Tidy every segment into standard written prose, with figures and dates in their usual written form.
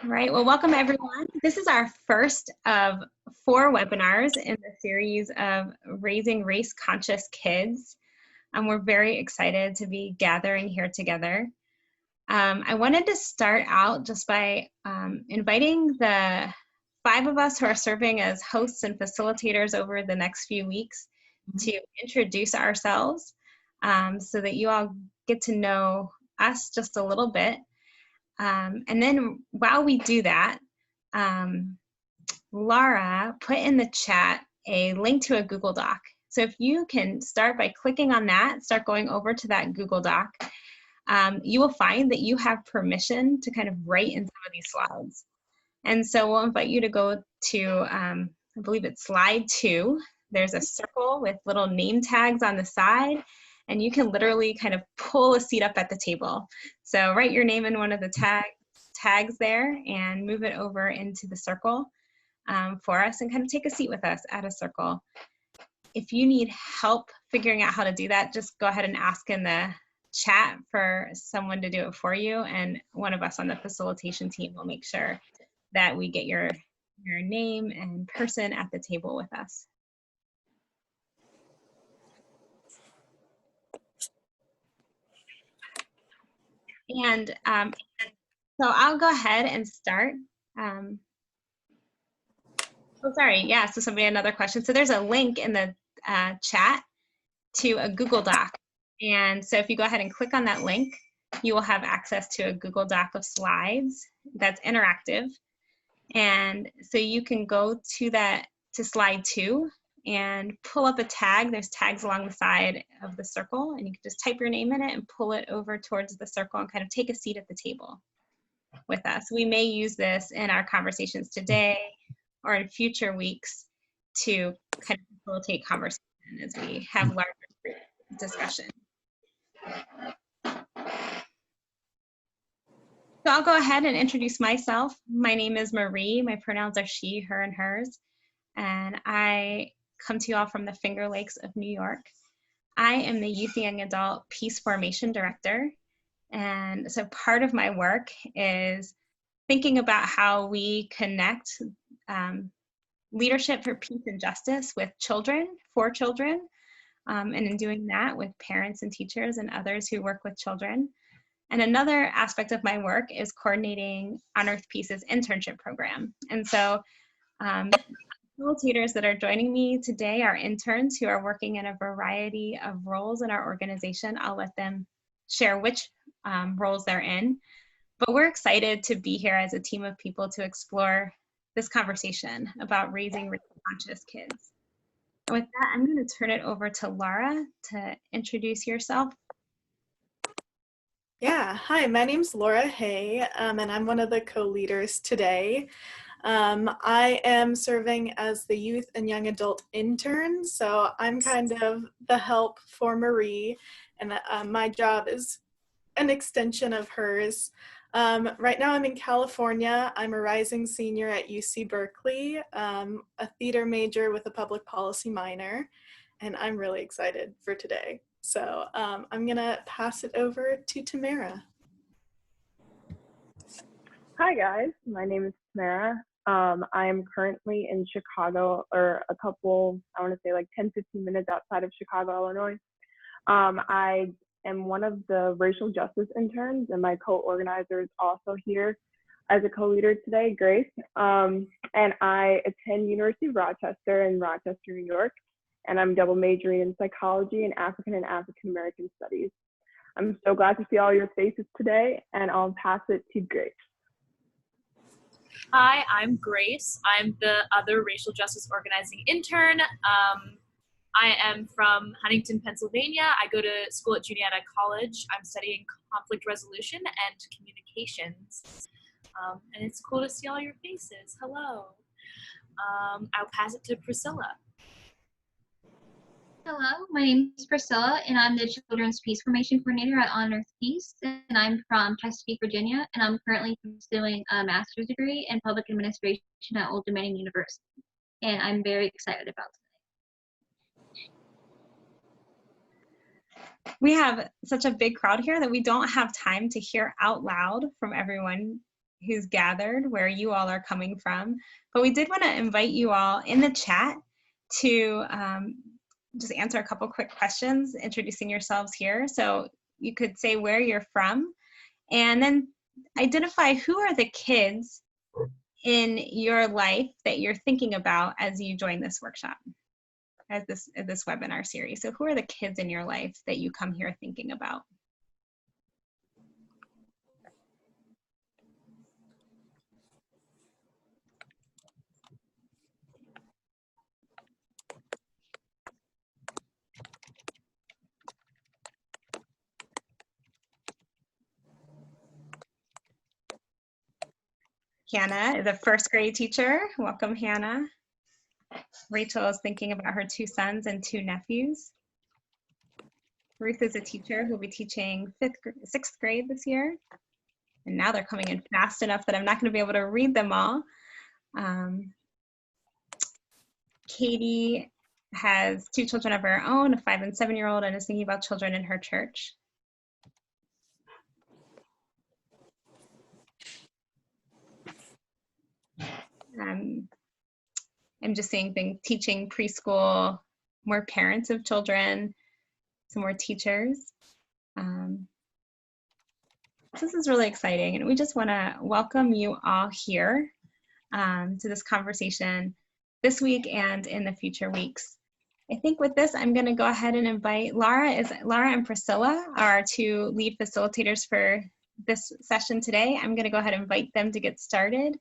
All right, well, welcome everyone. This is our first of 4 webinars in the series of Raising Race-Conscious Kids. We're very excited to be gathering here together. I wanted to start out just by inviting the 5 of us who are serving as hosts and facilitators over the next few weeks to introduce ourselves so that you all get to know us just a little bit. And then while we do that, Laura put in the chat a link to a Google Doc. So if you can start by clicking on that, start going over to that Google Doc, you will find that you have permission to kind of write in some of these slides. And so we'll invite you to go to, I believe it's slide 2. There's a circle with little name tags on the side, and you can literally kind of pull a seat up at the table. So write your name in one of the tags there and move it over into the circle for us and kind of take a seat with us at a circle. If you need help figuring out how to do that, just go ahead and ask in the chat for someone to do it for you, and one of us on the facilitation team will make sure that we get your name and person at the table with us. And so I'll go ahead and start. Oh, sorry. Yeah, so somebody had another question. So there's a link in the chat to a Google Doc. And so if you go ahead and click on that link, you will have access to a Google Doc of slides that's interactive. And so you can go to slide 2 and pull up a tag. There's tags along the side of the circle, and you can just type your name in it and pull it over towards the circle and kind of take a seat at the table with us. We may use this in our conversations today or in future weeks to kind of facilitate conversation as we have larger group discussion. So I'll go ahead and introduce myself. My name is Marie. My pronouns are she, her, and hers. And I come to you all from the Finger Lakes of New York. I am the Youth and Young Adult Peace Formation Director. And so part of my work is thinking about how we connect leadership for peace and justice with children, for children, and in doing that with parents and teachers and others who work with children. And another aspect of my work is coordinating On Earth Peace's internship program. And so facilitators that are joining me today are interns who are working in a variety of roles in our organization. I'll let them share which roles they're in. But we're excited to be here as a team of people to explore this conversation about raising race-conscious kids. And with that, I'm going to turn it over to Laura to introduce yourself. Yeah, hi, my name's Laura Hay, and I'm one of the co-leaders today. I am serving as the youth and young adult intern, so I'm kind of the help for Marie, and my job is an extension of hers. Right now I'm in California. I'm a rising senior at UC Berkeley, a theater major with a public policy minor, and I'm really excited for today. So I'm gonna pass it over to Tamara. Hi guys, my name is Tamara. I'm currently in Chicago, or a couple, I want to say like 10-15 minutes outside of Chicago, Illinois. I am one of the racial justice interns, and my co-organizer is also here as a co-leader today, Grace. And I attend University of Rochester in Rochester, New York, and I'm double majoring in psychology and African American studies. I'm so glad to see all your faces today, and I'll pass it to Grace. Hi, I'm Grace. I'm the other racial justice organizing intern. I am from Huntington, Pennsylvania. I go to school at Juniata College. I'm studying conflict resolution and communications. And it's cool to see all your faces. Hello. I'll pass it to Priscilla. Hello, my name is Priscilla, and I'm the Children's Peace Formation Coordinator at On Earth Peace, and I'm from Chesapeake, Virginia, and I'm currently pursuing a master's degree in public administration at Old Dominion University, and I'm very excited about today. We have such a big crowd here that we don't have time to hear out loud from everyone who's gathered, where you all are coming from. But we did want to invite you all in the chat to just answer a couple quick questions, introducing yourselves here. So you could say where you're from, and then identify who are the kids in your life that you're thinking about as you join this workshop, as this webinar series. So who are the kids in your life that you come here thinking about? Hannah is a first grade teacher. Welcome, Hannah. Rachel is thinking about her 2 sons and 2 nephews. Ruth is a teacher who will be teaching 6th grade this year. And now they're coming in fast enough that I'm not going to be able to read them all. Katie has 2 children of her own, a 5- and 7-year-old, and is thinking about children in her church. I'm just seeing teaching preschool, more parents of children, some more teachers. This is really exciting, and we just want to welcome you all here to this conversation this week and in the future weeks. I think with this, I'm going to go ahead and invite Laura and Priscilla, our 2 lead facilitators for this session today. I'm going to go ahead and invite them to get started,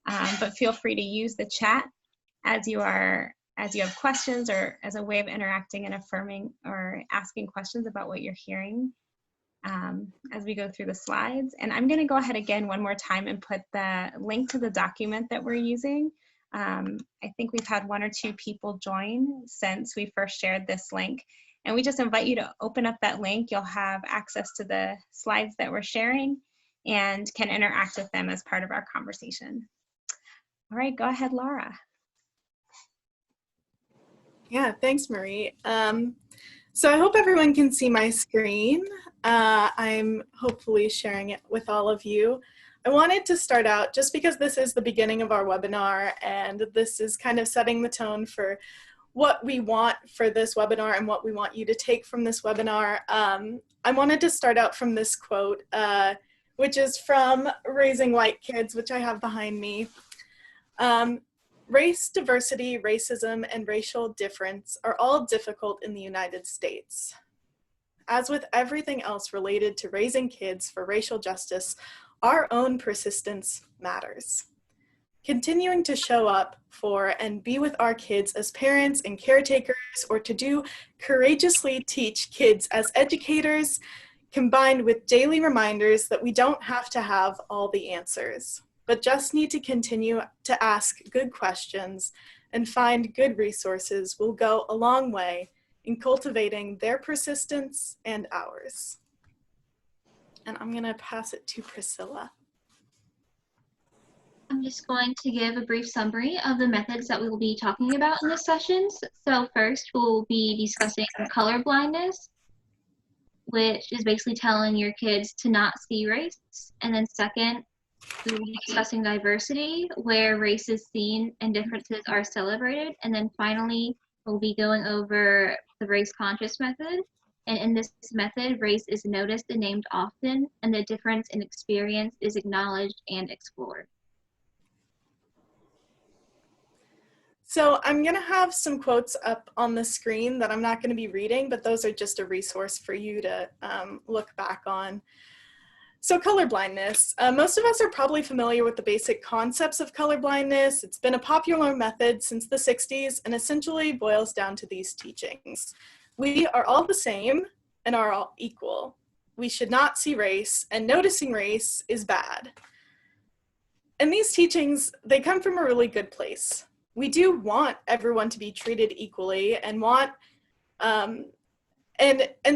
but feel free to use the chat as you have questions or as a way of interacting and affirming or asking questions about what you're hearing as we go through the slides. And I'm going to go ahead again one more time and put the link to the document that we're using. I think we've had 1 or 2 people join since we first shared this link. And we just invite you to open up that link. You'll have access to the slides that we're sharing and can interact with them as part of our conversation. All right, go ahead, Laura. Yeah, thanks, Marie. So I hope everyone can see my screen. I'm hopefully sharing it with all of you. I wanted to start out, just because this is the beginning of our webinar and this is kind of setting the tone for what we want for this webinar and what we want you to take from this webinar. I wanted to start out from this quote, which is from Raising White Kids, which I have behind me. Race, diversity, racism, and racial difference are all difficult in the United States. As with everything else related to raising kids for racial justice, our own persistence matters. Continuing to show up for and be with our kids as parents and caretakers, or to courageously teach kids as educators, combined with daily reminders that we don't have to have all the answers, but just need to continue to ask good questions and find good resources, will go a long way in cultivating their persistence and ours. And I'm going to pass it to Priscilla. I'm just going to give a brief summary of the methods that we will be talking about in this sessions. So first, we'll be discussing colorblindness, which is basically telling your kids to not see race. And then second, we will be discussing diversity, where race is seen and differences are celebrated. And then finally, we'll be going over the race conscious method. And in this method, race is noticed and named often, and the difference in experience is acknowledged and explored. So I'm going to have some quotes up on the screen that I'm not going to be reading, but those are just a resource for you to look back on. So colorblindness. Most of us are probably familiar with the basic concepts of colorblindness. It's been a popular method since the 60s and essentially boils down to these teachings. We are all the same and are all equal. We should not see race, and noticing race is bad. And these teachings, they come from a really good place. We do want everyone to be treated equally and want, and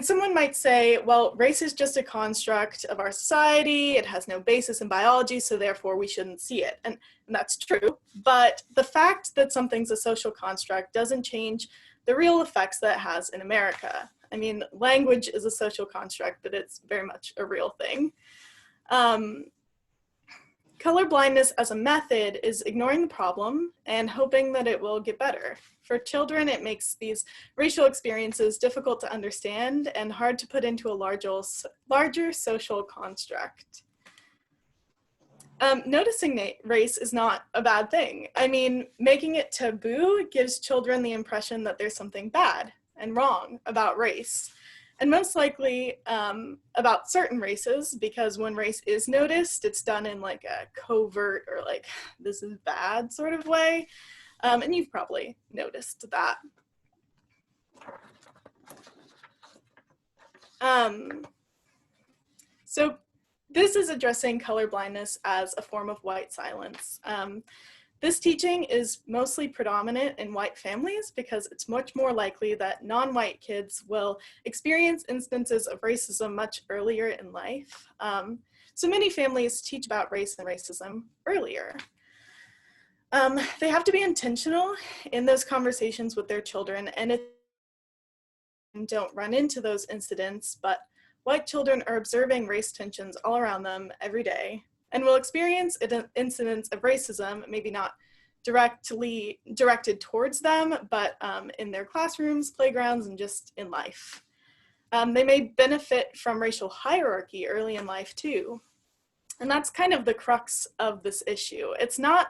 someone might say, well, race is just a construct of our society. It has no basis in biology, so therefore we shouldn't see it. And that's true. But the fact that something's a social construct doesn't change the real effects that it has in America. I mean, language is a social construct, but it's very much a real thing. Colorblindness as a method is ignoring the problem and hoping that it will get better. For children, it makes these racial experiences difficult to understand and hard to put into a larger social construct. Noticing race is not a bad thing. I mean, making it taboo gives children the impression that there's something bad and wrong about race, and most likely about certain races, because when race is noticed, it's done in like a covert or like, this is bad sort of way. And you've probably noticed that. So this is addressing colorblindness as a form of white silence. This teaching is mostly predominant in white families because it's much more likely that non-white kids will experience instances of racism much earlier in life. So many families teach about race and racism earlier. They have to be intentional in those conversations with their children, and don't run into those incidents, but white children are observing race tensions all around them every day and will experience incidents of racism, maybe not directly directed towards them, but in their classrooms, playgrounds, and just in life. They may benefit from racial hierarchy early in life too. And that's kind of the crux of this issue. It's not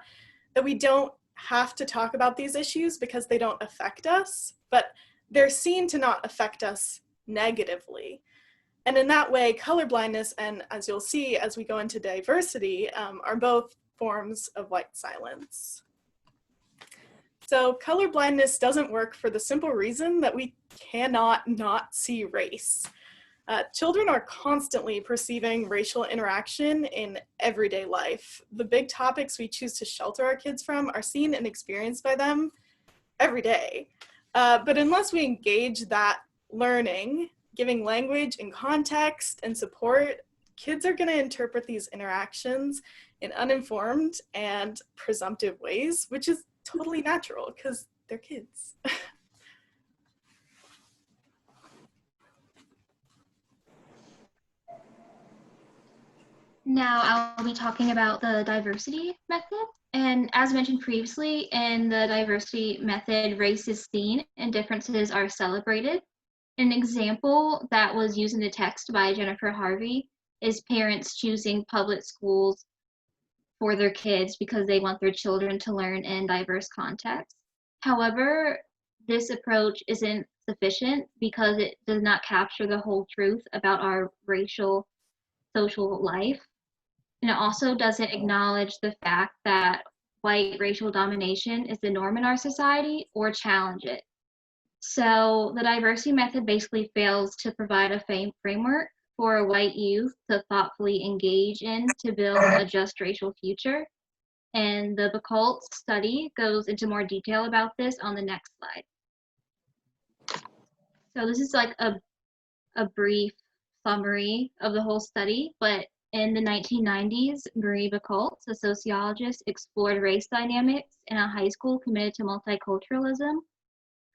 that we don't have to talk about these issues because they don't affect us, but they're seen to not affect us negatively. And in that way, colorblindness and, as you'll see as we go into diversity, are both forms of white silence. So colorblindness doesn't work for the simple reason that we cannot not see race. Children are constantly perceiving racial interaction in everyday life. The big topics we choose to shelter our kids from are seen and experienced by them every day. But unless we engage that learning, giving language and context and support, kids are going to interpret these interactions in uninformed and presumptive ways, which is totally natural because they're kids. Now I'll be talking about the diversity method. And as mentioned previously, in the diversity method, race is seen and differences are celebrated. An example that was used in the text by Jennifer Harvey is parents choosing public schools for their kids because they want their children to learn in diverse contexts. However, this approach isn't sufficient because it does not capture the whole truth about our racial social life. And it also doesn't acknowledge the fact that white racial domination is the norm in our society or challenge it. So the diversity method basically fails to provide a framework for white youth to thoughtfully engage in to build a just racial future. And the Backlash study goes into more detail about this on the next slide. So this is like a brief summary of the whole study, but in the 1990s, Marie Backlash, a sociologist, explored race dynamics in a high school committed to multiculturalism.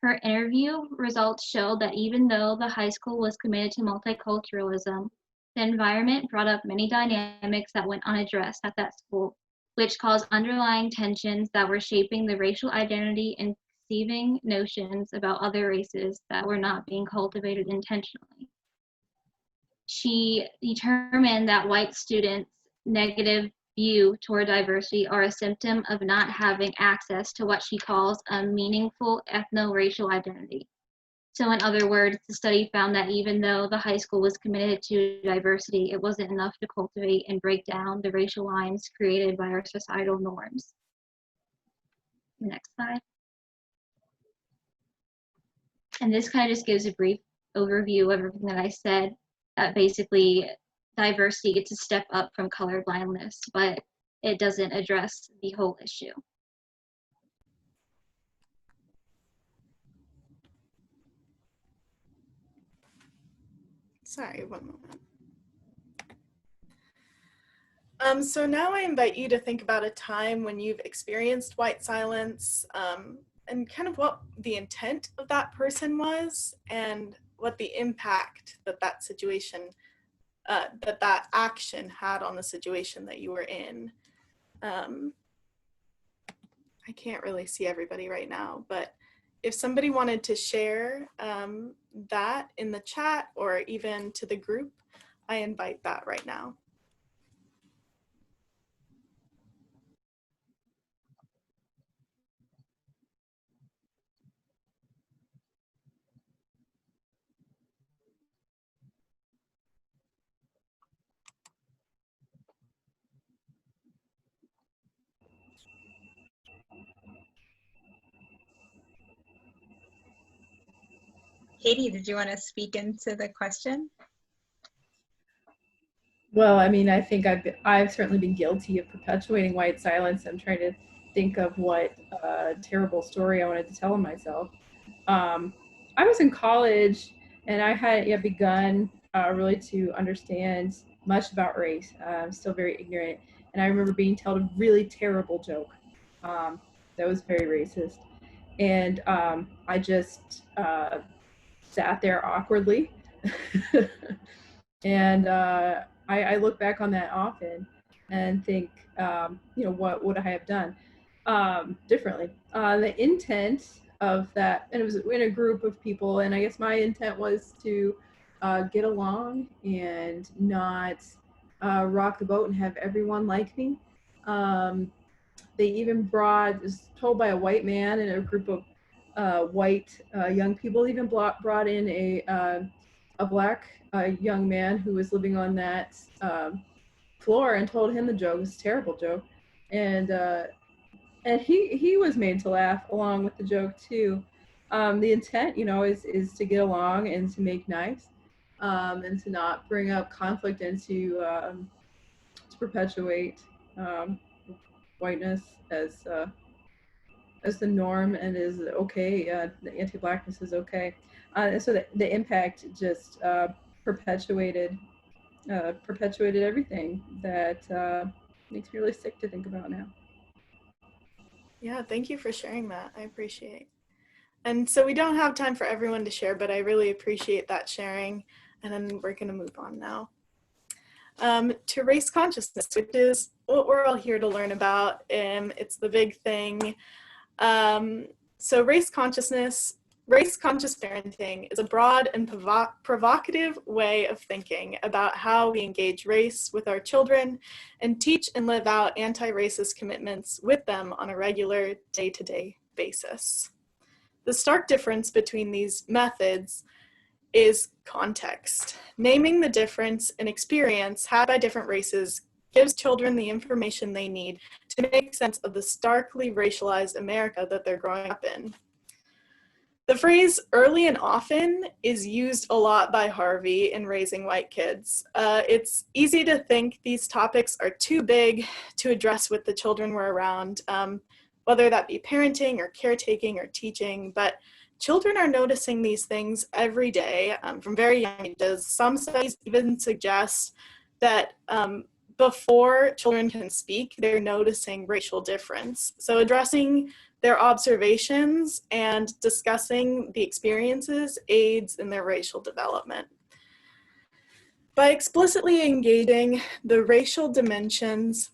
Her interview results showed that even though the high school was committed to multiculturalism, the environment brought up many dynamics that went unaddressed at that school, which caused underlying tensions that were shaping the racial identity and conceiving notions about other races that were not being cultivated intentionally. She determined that white students' negative view toward diversity are a symptom of not having access to what she calls a meaningful ethno-racial identity. So in other words, the study found that even though the high school was committed to diversity, it wasn't enough to cultivate and break down the racial lines created by our societal norms. Next slide. And this kind of just gives a brief overview of everything that I said. Basically, diversity gets a step up from colorblindness, but it doesn't address the whole issue. Sorry, one moment. So now I invite you to think about a time when you've experienced white silence and kind of what the intent of that person was and what the impact that that situation, that action had on the situation that you were in. I can't really see everybody right now, but if somebody wanted to share that in the chat or even to the group, I invite that right now. Katie, did you want to speak into the question? Well, I mean, I think I've certainly been guilty of perpetuating white silence. I'm trying to think of what terrible story I wanted to tell myself. I was in college and I hadn't begun really to understand much about race. I'm still very ignorant. And I remember being told a really terrible joke that was very racist. And I just sat there awkwardly. And I look back on that often and think, what would I have done differently? The intent of that, and it was in a group of people, and I guess my intent was to get along and not rock the boat and have everyone like me. They even was told by a white man and a group of white young people, even brought in a black young man who was living on that floor and told him the joke. It was a terrible joke. And he was made to laugh along with the joke too. The intent, is to get along and to make nice, and to not bring up conflict and to perpetuate whiteness as the norm and is okay. The anti-blackness is okay. So the impact just perpetuated everything that makes me really sick to think about now. Yeah, thank you for sharing that. I appreciate. And so we don't have time for everyone to share, but I really appreciate that sharing. And then we're going to move on now to race consciousness, which is what we're all here to learn about. It's the big thing. So race conscious parenting is a broad and provocative way of thinking about how we engage race with our children and teach and live out anti-racist commitments with them on a regular day-to-day basis. The stark difference between these methods is context. Naming the difference in experience had by different races gives children the information they need to make sense of the starkly racialized America that they're growing up in. The phrase early and often is used a lot by Harvey in raising white kids. It's easy to think these topics are too big to address with the children we're around, whether that be parenting or caretaking or teaching, but children are noticing these things every day from very young ages. Some studies even suggest that before children can speak, they're noticing racial difference. So addressing their observations and discussing the experiences aids in their racial development. By explicitly engaging the racial dimensions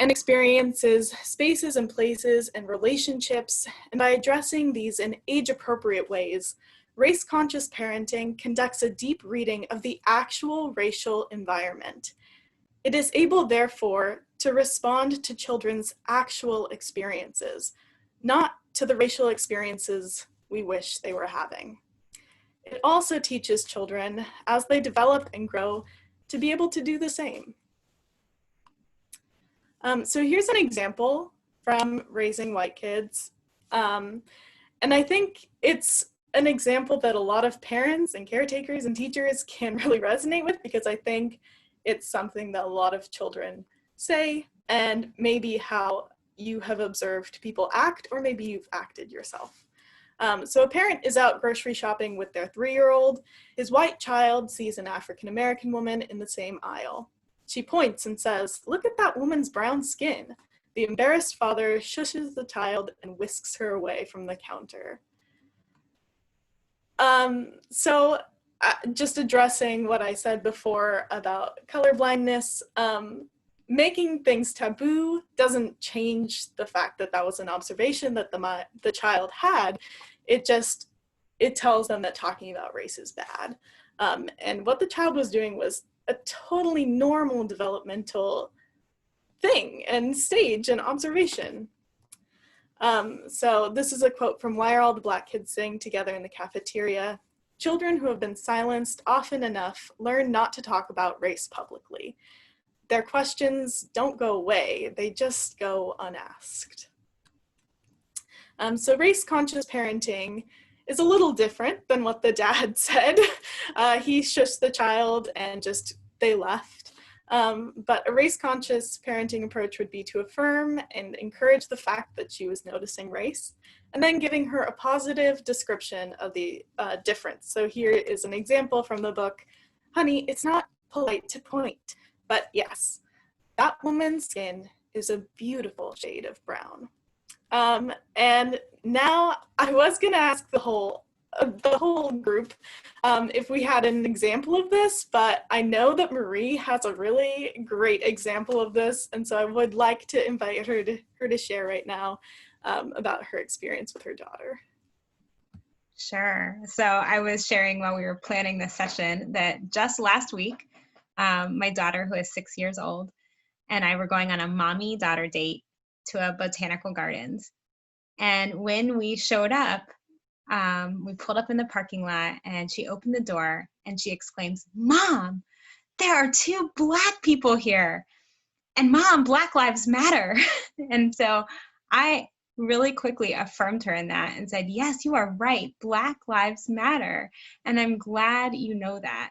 and experiences, spaces and places and relationships, and by addressing these in age-appropriate ways, race-conscious parenting conducts a deep reading of the actual racial environment. It is able, therefore, to respond to children's actual experiences, not to the racial experiences we wish they were having. It also teaches children, as they develop and grow, to be able to do the same. So here's an example from raising white kids. And I think it's an example that a lot of parents and caretakers and teachers can really resonate with, because I think it's something that a lot of children say, and maybe how you have observed people act, or maybe you've acted yourself. So a parent is out grocery shopping with their 3-year-old. His white child sees an African-American woman in the same aisle. She points and says, "Look at that woman's brown skin." The embarrassed father shushes the child and whisks her away from the counter. Just addressing what I said before about colorblindness, making things taboo doesn't change the fact that that was an observation that the child had. It tells them that talking about race is bad. And what the child was doing was a totally normal developmental thing and stage and observation. So this is a quote from Why Are All the Black Kids Sitting Together in the Cafeteria? Children who have been silenced often enough learn not to talk about race publicly. Their questions don't go away, they just go unasked. So race-conscious parenting is a little different than what the dad said. He shushed the child and they left. But a race-conscious parenting approach would be to affirm and encourage the fact that she was noticing race, and then giving her a positive description of the difference. So here is an example from the book. Honey, it's not polite to point, but yes, that woman's skin is a beautiful shade of brown. And now I was gonna ask the whole group if we had an example of this, but I know that Marie has a really great example of this, and so I would like to invite her to share right now about her experience with her daughter. Sure. So I was sharing while we were planning this session that just last week, my daughter, who is 6 years old, and I were going on a mommy-daughter date to a botanical gardens. And when we showed up, we pulled up in the parking lot, and she opened the door and she exclaims, "Mom, there are 2 Black people here. And Mom, Black Lives Matter." And so I really quickly affirmed her in that and said, yes, you are right. Black Lives Matter. And I'm glad you know that.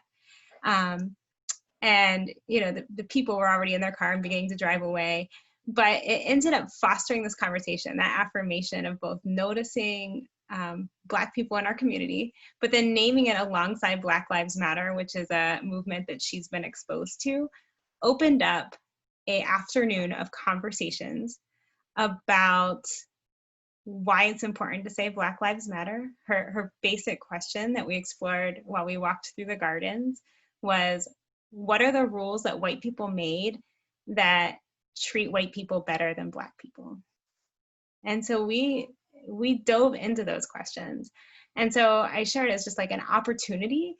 And, you know, the people were already in their car and beginning to drive away. But it ended up fostering this conversation, that affirmation of both noticing Black people in our community, but then naming it alongside Black Lives Matter, which is a movement that she's been exposed to, opened up an afternoon of conversations about why it's important to say Black Lives Matter. Her basic question that we explored while we walked through the gardens was, what are the rules that white people made that treat white people better than Black people? And so we dove into those questions. And so I shared it as just like an opportunity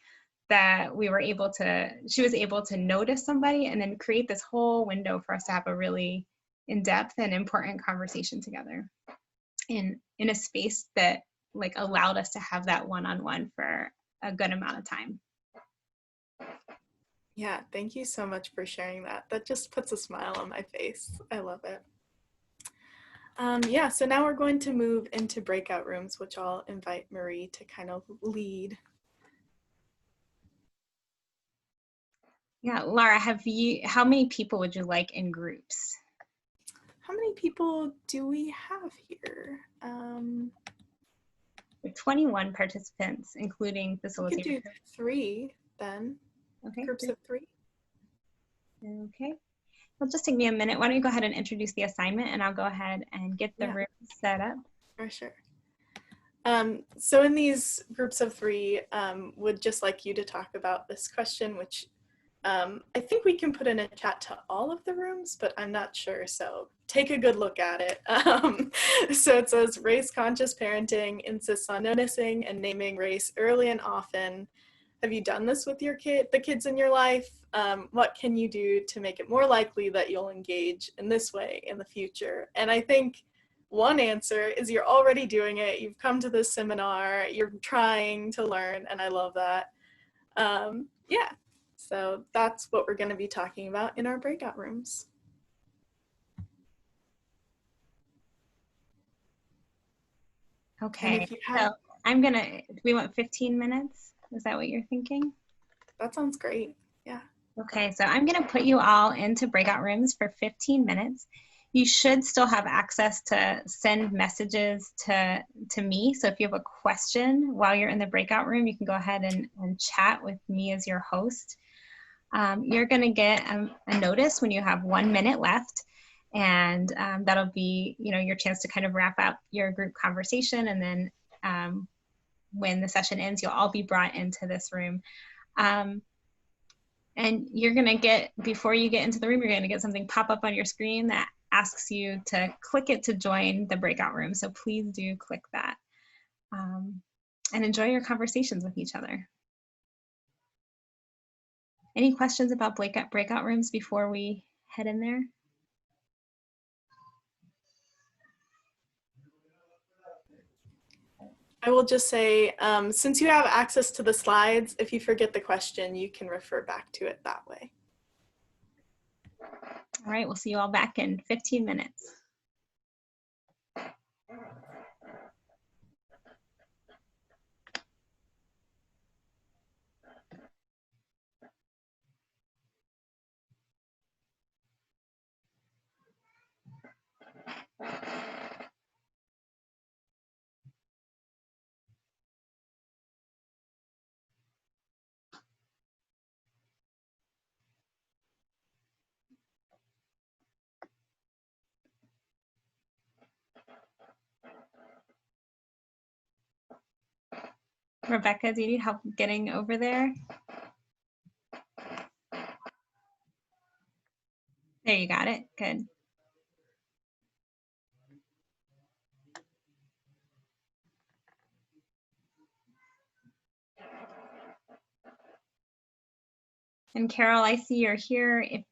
that she was able to notice somebody and then create this whole window for us to have a really in-depth and important conversation together in a space that like allowed us to have that one-on-one for a good amount of time. Yeah, thank you so much for sharing that. That just puts a smile on my face. I love it. Yeah, so now we're going to move into breakout rooms, which I'll invite Marie to kind of lead. Yeah, Laura, how many people would you like in groups? How many people do we have here? We have 21 participants, including facilitators. We could do 3 then. Okay. Groups of 3. Okay. It'll just take me a minute. Why don't you go ahead and introduce the assignment, and I'll go ahead and get the room set up. For sure. So in these groups of 3, would just like you to talk about this question, which I think we can put in a chat to all of the rooms, but I'm not sure, so take a good look at it. So it says, race-conscious parenting insists on noticing and naming race early and often. Have you done this with the kids in your life? What can you do to make it more likely that you'll engage in this way in the future? And I think one answer is you're already doing it. You've come to this seminar, you're trying to learn, and I love that. Yeah, so that's what we're going to be talking about in our breakout rooms. Okay, so we want 15 minutes? Is that what you're thinking? That sounds great, yeah. Okay, so I'm gonna put you all into breakout rooms for 15 minutes. You should still have access to send messages to me. So if you have a question while you're in the breakout room, you can go ahead and chat with me as your host. You're gonna get a notice when you have 1 minute left. And that'll be, your chance to kind of wrap up your group conversation. And then when the session ends, you'll all be brought into this room. And you're gonna get, before you get into the room, you're gonna get something pop up on your screen that asks you to click it to join the breakout room. So please do click that, and enjoy your conversations with each other. Any questions about breakout rooms before we head in there? I will just say, since you have access to the slides, if you forget the question, you can refer back to it that way. All right, we'll see you all back in 15 minutes. Rebecca, do you need help getting over there? There, you got it. Good. And Carol, I see you're here. If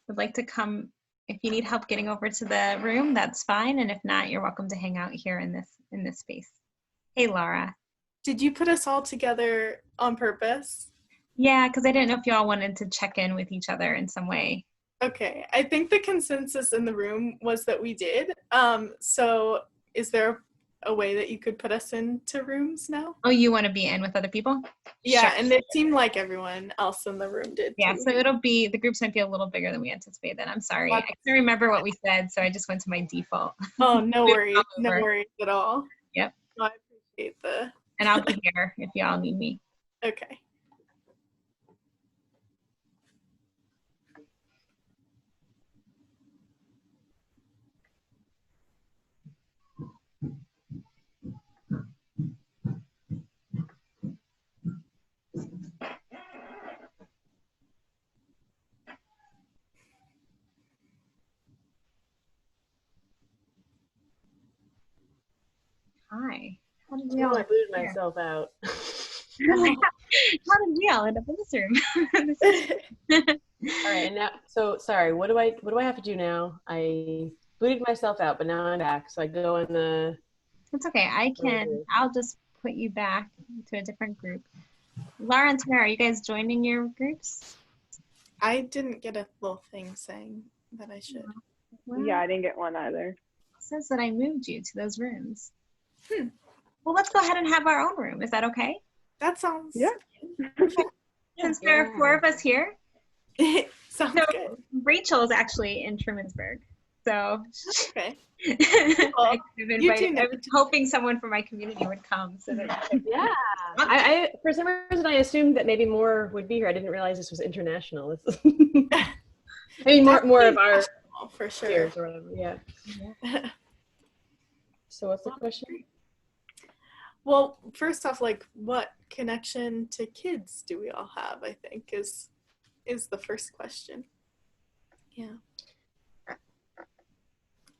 would like to come, if you need help getting over to the room, that's fine. And if not, you're welcome to hang out here in this space. Hey, Laura. Did you put us all together on purpose? Yeah, because I didn't know if y'all wanted to check in with each other in some way. Okay, I think the consensus in the room was that we did. So is there a way that you could put us into rooms now? Oh, you want to be in with other people? Yeah, Sure. and it seemed like everyone else in the room did Yeah, too. so it'll be, the groups might be a little bigger than we anticipated. I'm sorry. I can't remember what we said, so I just went to my default. Oh, no We'll worries. come No over. worries at all. Yep. No, I appreciate the. And I'll be here if y'all need me. Okay. Hi. How did we Oh, all I end booted up here? myself out. How did we all end up in this room? All right, and now, so sorry. What do I have to do now? I booted myself out, but now I'm back. So I go in the. It's okay. I'll just put you back to a different group. Laura and Tamara, are you guys joining your groups? I didn't get a little thing saying that I should. Well, Yeah, I didn't get one either. it says that I moved you to those rooms. Well, let's go ahead and have our own room. Is that okay? That sounds. Yeah. Since there are 4 of us here. Sounds So good. Rachel is actually in Trumansburg. So Okay. I know. was hoping someone from my community would come so that you could. Yeah. I for some reason I assumed that maybe more would be here. I didn't realize this was international. I mean, more of our for sure. peers or whatever. Yeah. So what's the question? Well, first off, like, what connection to kids do we all have? I think is the first question. Yeah.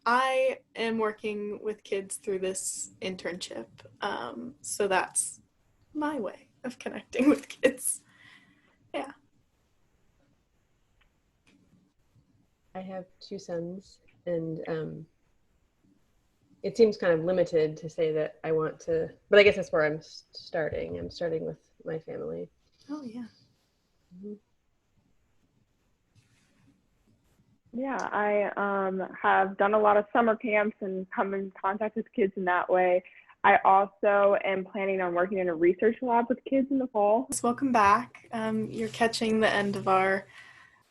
I am working with kids through this internship, so that's my way of connecting with kids. Yeah. I have 2 sons, and it seems kind of limited to say that I want to, but I guess that's where I'm starting. I'm starting with my family. Oh, yeah. Mm-hmm. Yeah, I have done a lot of summer camps and come in contact with kids in that way. I also am planning on working in a research lab with kids in the fall. Welcome back. You're catching the end of our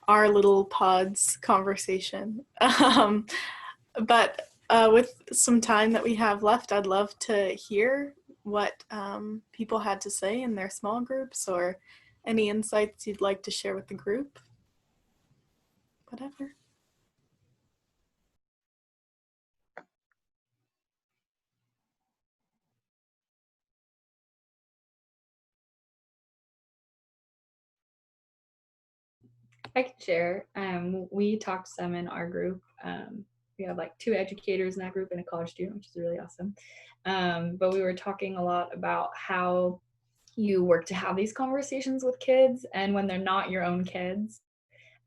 little pods conversation. But with some time that we have left, I'd love to hear what people had to say in their small groups or any insights you'd like to share with the group. Whatever. I can share. We talked some in our group. We have like 2 educators in that group and a college student, which is really awesome. But we were talking a lot about how you work to have these conversations with kids, and when they're not your own kids,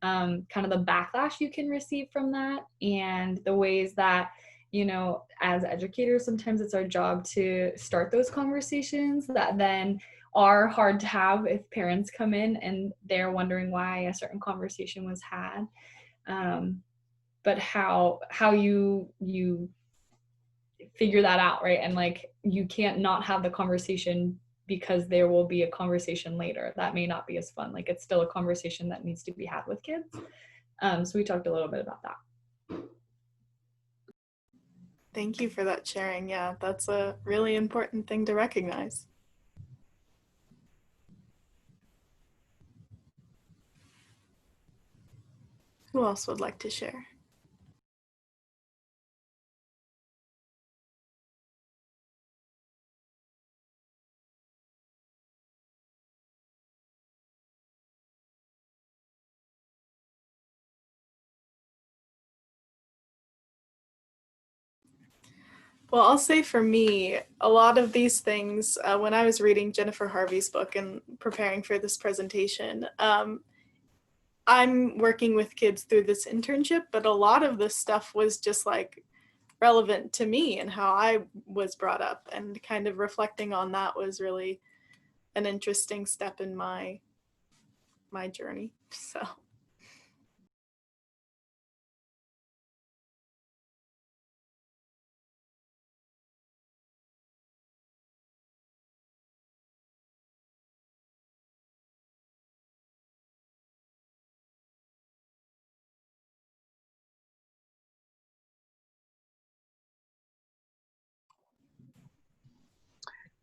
kind of the backlash you can receive from that, and the ways that, you know, as educators, sometimes it's our job to start those conversations that then are hard to have if parents come in and they're wondering why a certain conversation was had. But how you figure that out, right? And like, you can't not have the conversation because there will be a conversation later that may not be as fun. Like, it's still a conversation that needs to be had with kids. So we talked a little bit about that. Thank you for that sharing. Yeah, that's a really important thing to recognize. Who else would like to share? Well, I'll say for me, a lot of these things, when I was reading Jennifer Harvey's book and preparing for this presentation, I'm working with kids through this internship, but a lot of this stuff was just like relevant to me and how I was brought up, and kind of reflecting on that was really an interesting step in my journey. So.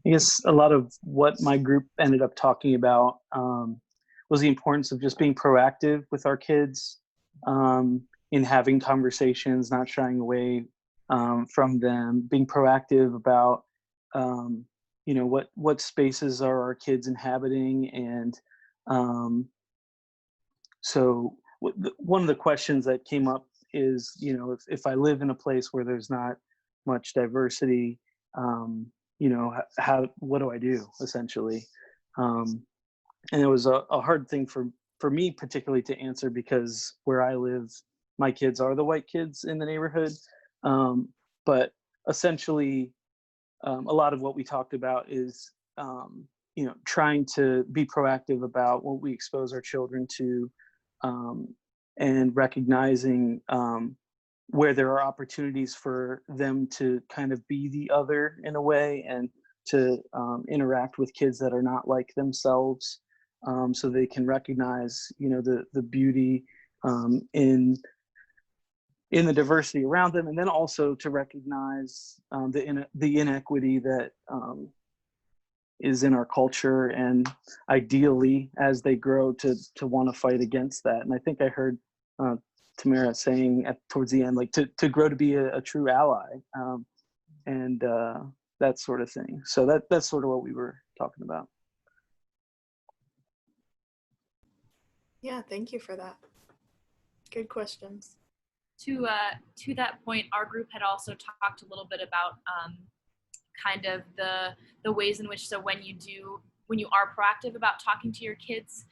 I guess a lot of what my group ended up talking about was the importance of just being proactive with our kids, in having conversations, not shying away from them, being proactive about, you know, what spaces are our kids inhabiting. And so one of the questions that came up is, you know, if I live in a place where there's not much diversity, you know, what do I do, essentially? And it was a hard thing for me particularly to answer, because where I live, my kids are the white kids in the neighborhood. But essentially, a lot of what we talked about is, you know, trying to be proactive about what we expose our children to, and recognizing where there are opportunities for them to kind of be the other in a way, and to interact with kids that are not like themselves, so they can recognize, you know, the beauty in the diversity around them, and then also to recognize the inequity that is in our culture, and ideally, as they grow, to want to fight against that. And I think I heard Tamara saying towards the end, like to grow to be a true ally, and that sort of thing. So that's sort of what we were talking about. Yeah, thank you for that. Good questions. To that point, our group had also talked a little bit about kind of the ways in which, so when you are proactive about talking to your kids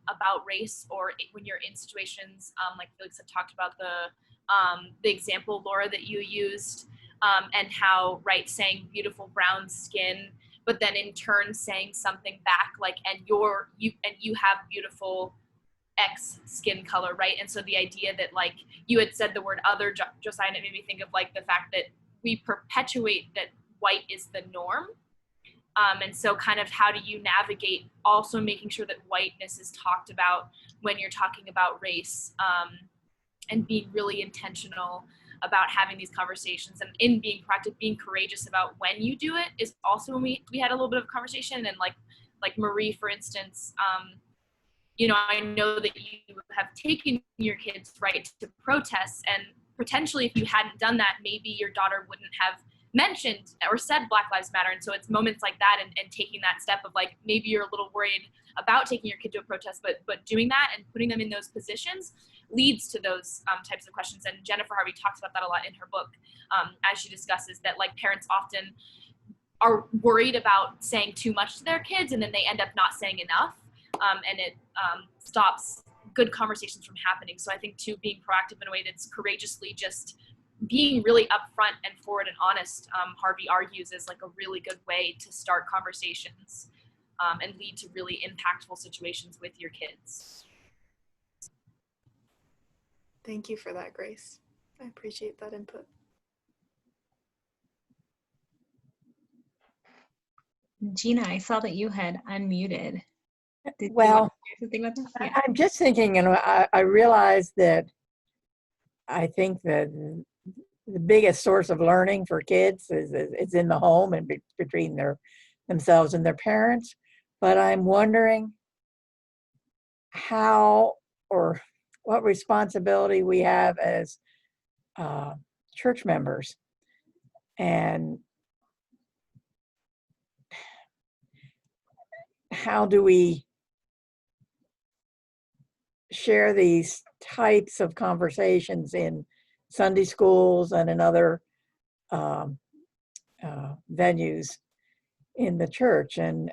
about race, or when you're in situations like Felix had talked about the example, Laura, that you used, and how, right, saying beautiful brown skin, but then in turn saying something back like, and you have beautiful X skin color, right? And so the idea that, like, you had said the word other, Josiah, and it made me think of like the fact that we perpetuate that white is the norm. And so kind of how do you navigate also making sure that whiteness is talked about when you're talking about race, and being really intentional about having these conversations, and in being proactive, being courageous about when you do it is also when we had a little bit of conversation. And like Marie, for instance, you know, I know that you have taken your kids, right, to protests, and potentially if you hadn't done that, maybe your daughter wouldn't have mentioned or said Black Lives Matter. And so it's moments like that and taking that step of like, maybe you're a little worried about taking your kid to a protest, but doing that and putting them in those positions leads to those types of questions. And Jennifer Harvey talks about that a lot in her book, as she discusses that like parents often are worried about saying too much to their kids, and then they end up not saying enough, and it stops good conversations from happening. So I think too, being proactive in a way that's courageously just being really upfront and forward and honest, Harvey argues, is like a really good way to start conversations and lead to really impactful situations with your kids. Thank you for that, Grace. I appreciate that input. Gina, I saw that you had unmuted. Did you Well, want to say something about this? Yeah. I'm just thinking, and I realize that I think that the biggest source of learning for kids is in the home and between themselves and their parents. But I'm wondering how or what responsibility we have as church members, and how do we share these types of conversations in Sunday schools and in other venues in the church, and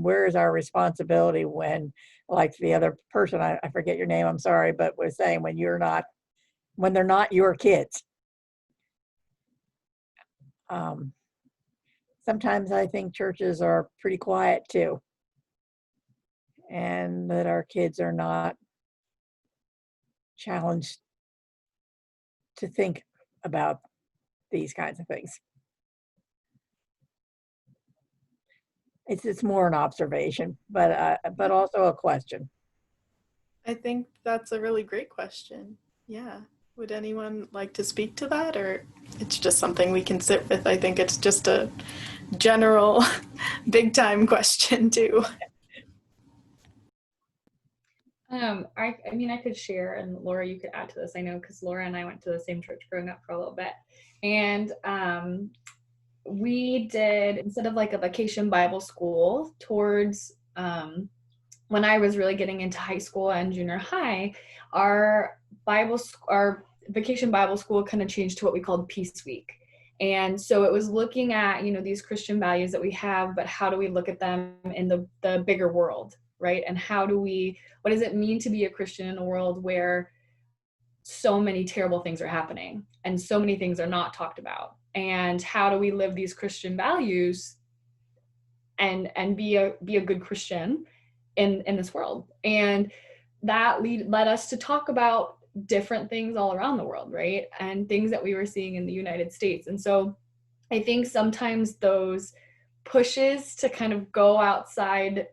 where is our responsibility when, like the other person, I forget your name, I'm sorry, but was saying when they're not your kids. Sometimes I think churches are pretty quiet too, and that our kids are not challenged to think about these kinds of things. It's more an observation, but also a question. I think that's a really great question. Yeah. Would anyone like to speak to that, or it's just something we can sit with? I think it's just a general big time question too. I mean, I could share, and Laura, you could add to this. I know because Laura and I went to the same church growing up for a little bit, and we did, instead of like a vacation Bible school towards when I was really getting into high school and junior high, our vacation Bible school kind of changed to what we called Peace Week. And so it was looking at, these Christian values that we have, but how do we look at them in the bigger world, right? And what does it mean to be a Christian in a world where so many terrible things are happening and so many things are not talked about? And how do we live these Christian values and be a good Christian in this world? And that led us to talk about different things all around the world, right? And things that we were seeing in the United States. And so I think sometimes those pushes to kind of go outside,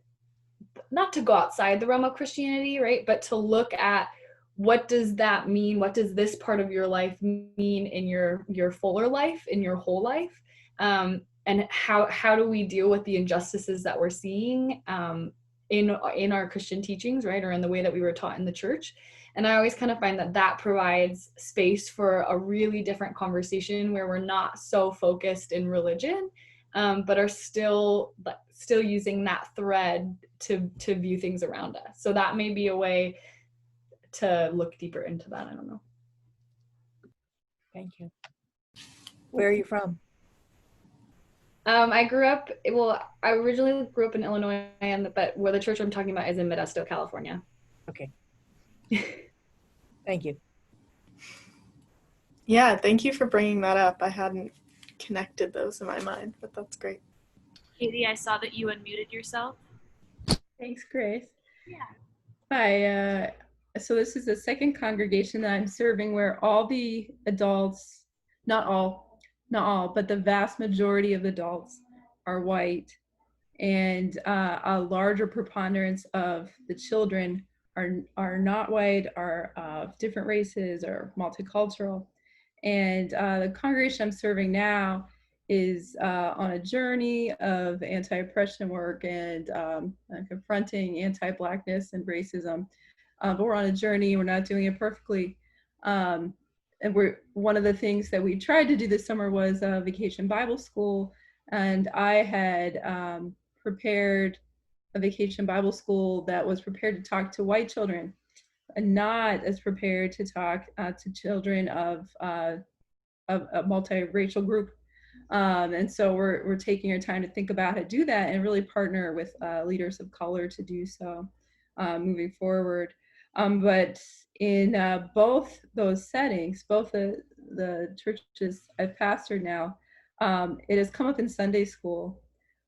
not to go outside the realm of Christianity, right? But to look at, what does that mean? What does this part of your life mean in your fuller life, in your whole life? And how do we deal with the injustices that we're seeing in our Christian teachings, right? Or in the way that we were taught in the church. And I always kind of find that provides space for a really different conversation where we're not so focused in religion, but are still using that thread to view things around us. So that may be a way to look deeper into that. I don't know. Thank you. Where are you from? I originally grew up in Illinois, but where the church I'm talking about is in Modesto, California. Okay. Thank you. Yeah, thank you for bringing that up. I hadn't connected those in my mind, but that's great. Katie, I saw that you unmuted yourself. Thanks, Grace. Yeah. Hi. So this is the second congregation that I'm serving where all the adults, not all, but the vast majority of the adults are white, and a larger preponderance of the children are not white, are of different races, or multicultural. And the congregation I'm serving now is on a journey of anti-oppression work and confronting anti-Blackness and racism. But we're on a journey, we're not doing it perfectly. one of the things that we tried to do this summer was a vacation Bible school, and I had prepared a vacation Bible school that was prepared to talk to white children and not as prepared to talk to children of a multiracial group. And so we're taking our time to think about how to do that and really partner with leaders of color to do so moving forward. But in both those settings, both the churches I've pastored now, it has come up in Sunday school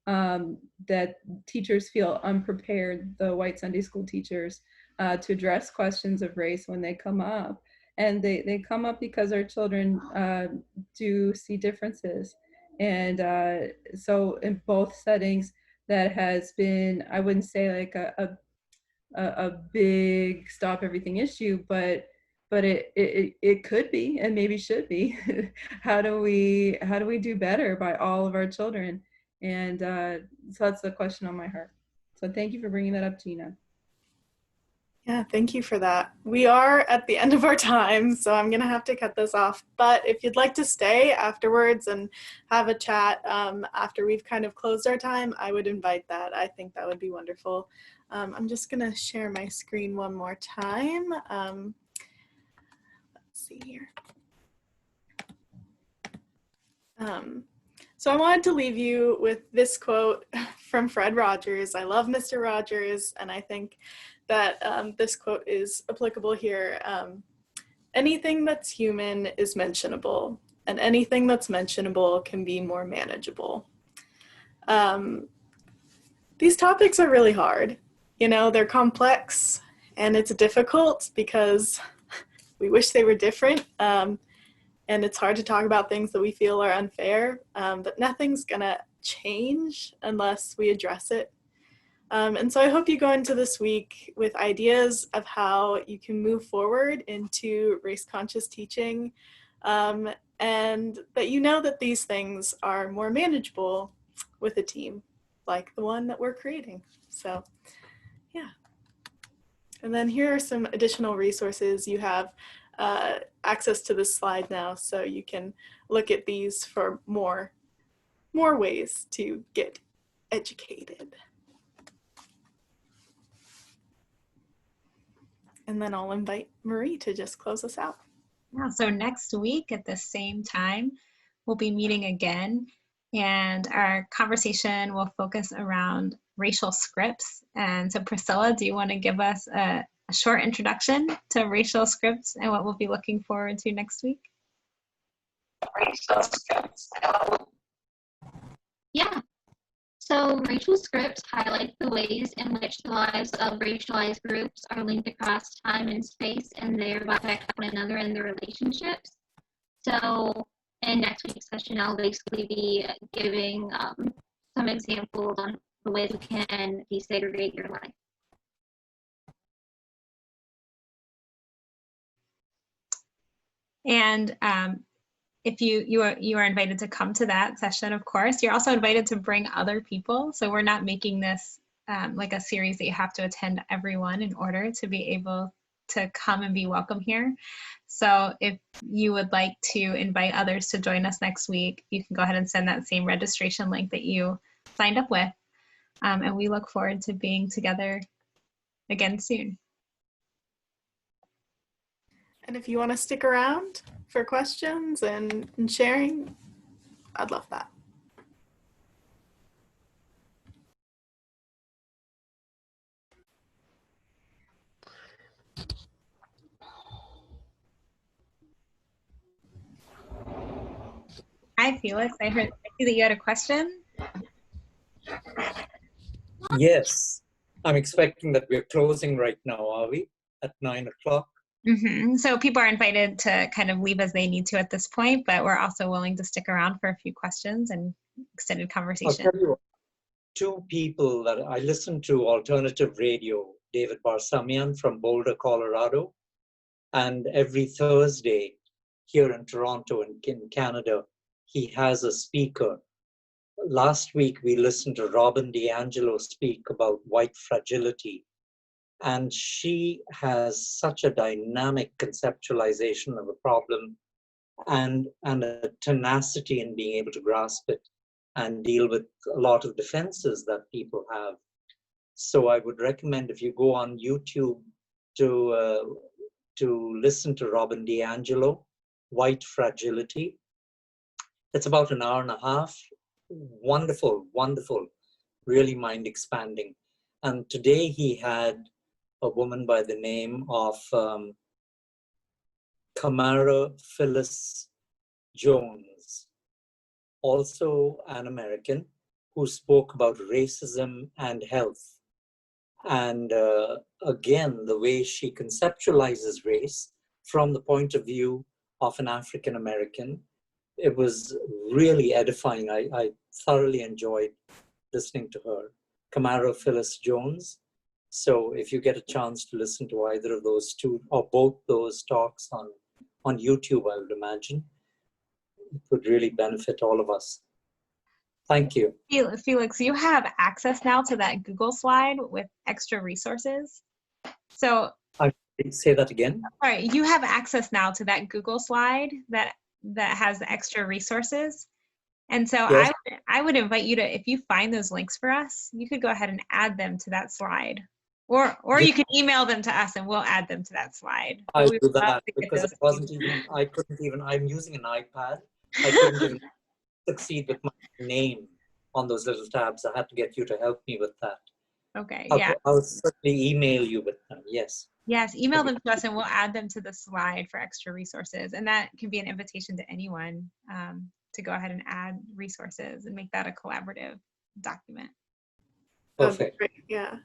that teachers feel unprepared, the white Sunday school teachers, to address questions of race when they come up. And they come up because our children do see differences. And so in both settings, that has been, I wouldn't say like a big stop everything issue, but it could be and maybe should be. How do we do better by all of our children? And so that's the question on my heart. So thank you for bringing that up, Gina. Yeah, thank you for that. We are at the end of our time, so I'm going to have to cut this off. But if you'd like to stay afterwards and have a chat after we've kind of closed our time, I would invite that. I think that would be wonderful. I'm just going to share my screen one more time. Let's see here. So I wanted to leave you with this quote from Fred Rogers. I love Mr. Rogers, and I think that this quote is applicable here. Anything that's human is mentionable, and anything that's mentionable can be more manageable. These topics are really hard. You know, they're complex, and it's difficult because we wish they were different. And it's hard to talk about things that we feel are unfair, but nothing's gonna change unless we address it. And so I hope you go into this week with ideas of how you can move forward into race-conscious teaching, and that you know that these things are more manageable with a team like the one that we're creating. So, yeah. And then here are some additional resources. You have access to this slide now, so you can look at these for more ways to get educated. And then I'll invite Marie to just close us out. Yeah, so next week at the same time, we'll be meeting again, and our conversation will focus around racial scripts. And so Priscilla, do you want to give us a short introduction to racial scripts and what we'll be looking forward to next week? Racial scripts. Yeah. So racial scripts highlight the ways in which the lives of racialized groups are linked across time and space and thereby affect one another and their relationships. So in next week's session, I'll basically be giving some examples on the ways you can desegregate your life. And if you are invited to come to that session, of course. You're also invited to bring other people. So we're not making this like a series that you have to attend everyone in order to be able to come and be welcome here. So if you would like to invite others to join us next week, you can go ahead and send that same registration link that you signed up with. And we look forward to being together again soon. And if you want to stick around for questions and sharing, I'd love that. Hi, Felix. I see that you had a question. Yes, I'm expecting that we're closing right now, are we? At 9 o'clock? Mm-hmm. So people are invited to kind of leave as they need to at this point, but we're also willing to stick around for a few questions and extended conversation. I'll tell you what, two people that I listen to alternative radio, David Barsamian from Boulder, Colorado, and every Thursday here in Toronto and in Canada, he has a speaker. Last week, we listened to Robin DiAngelo speak about white fragility. And she has such a dynamic conceptualization of a problem and a tenacity in being able to grasp it and deal with a lot of defenses that people have. So I would recommend, if you go on YouTube, to listen to Robin DiAngelo, White Fragility. It's about an hour and a half. Wonderful, wonderful, really mind expanding. And today he had a woman by the name of Kamara Phyllis Jones, also an American, who spoke about racism and health. And again, the way she conceptualizes race from the point of view of an African American, it was really edifying. I thoroughly enjoyed listening to her. Kamara Phyllis Jones. So if you get a chance to listen to either of those two or both those talks on YouTube, I would imagine, it would really benefit all of us. Thank you. Felix, you have access now to that Google slide with extra resources. So Say that again. all right, you have access now to that Google slide that has the extra resources. And so Yes. I would invite you to, if you find those links for us, you could go ahead and add them to that slide. Or you could email them to us and we'll add them to that slide. I'll We do would love that to get because those it wasn't even, I couldn't even, I'm using an iPad. I couldn't even succeed with my name on those little tabs. I had to get you to help me with that. Okay, yeah. I'll certainly email you with them, yes. Yes, email them to us and we'll add them to the slide for extra resources. And that can be an invitation to anyone to go ahead and add resources and make that a collaborative document. Perfect. Great. Yeah.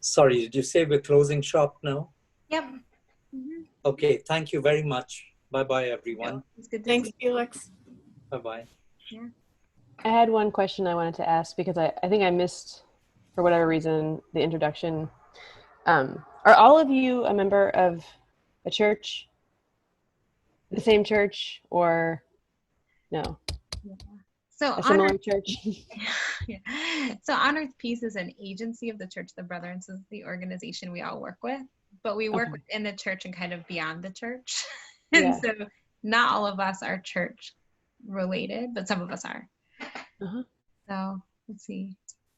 Sorry, did you say we're closing shop now? Yep. Mm-hmm. Okay, thank you very much. Bye-bye, everyone. It's good to Thanks, see Felix. Bye-bye. you. Yeah. I had one question I wanted to ask because I think I missed, for whatever reason, the introduction. Are all of you a member of a church? The same church or no? Yeah. So A similar church? Yeah. So On Earth Peace is an agency of the Church of the Brethren. So it's the organization we all work with, but we work Okay. within the church and kind of beyond the church. And Yeah. so not all of us are church related, but some of us are. Uh-huh. So let's see.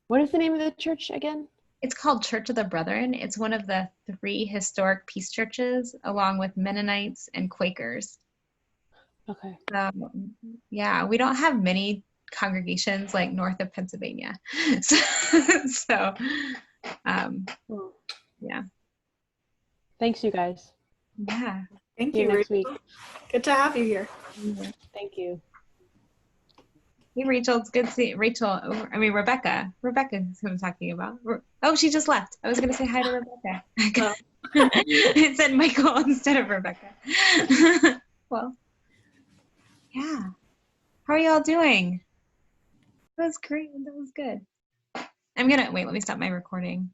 What is the name of the church again? It's called Church of the Brethren. It's one of the 3 historic peace churches, along with Mennonites and Quakers. Okay. Yeah, we don't have many congregations like north of Pennsylvania. So yeah. Thanks, you guys. Yeah. Thank See you you, next Rachel. week. Good to have you here. Thank you. Hey, Rachel, it's good to see Rebecca. Rebecca's who I'm talking about. Oh, she just left. I was going to say hi to Rebecca. Oh. It said Michael instead of Rebecca. Well, yeah. How are y'all doing? That was great. That was good. I'm going to, wait, let me stop my recording.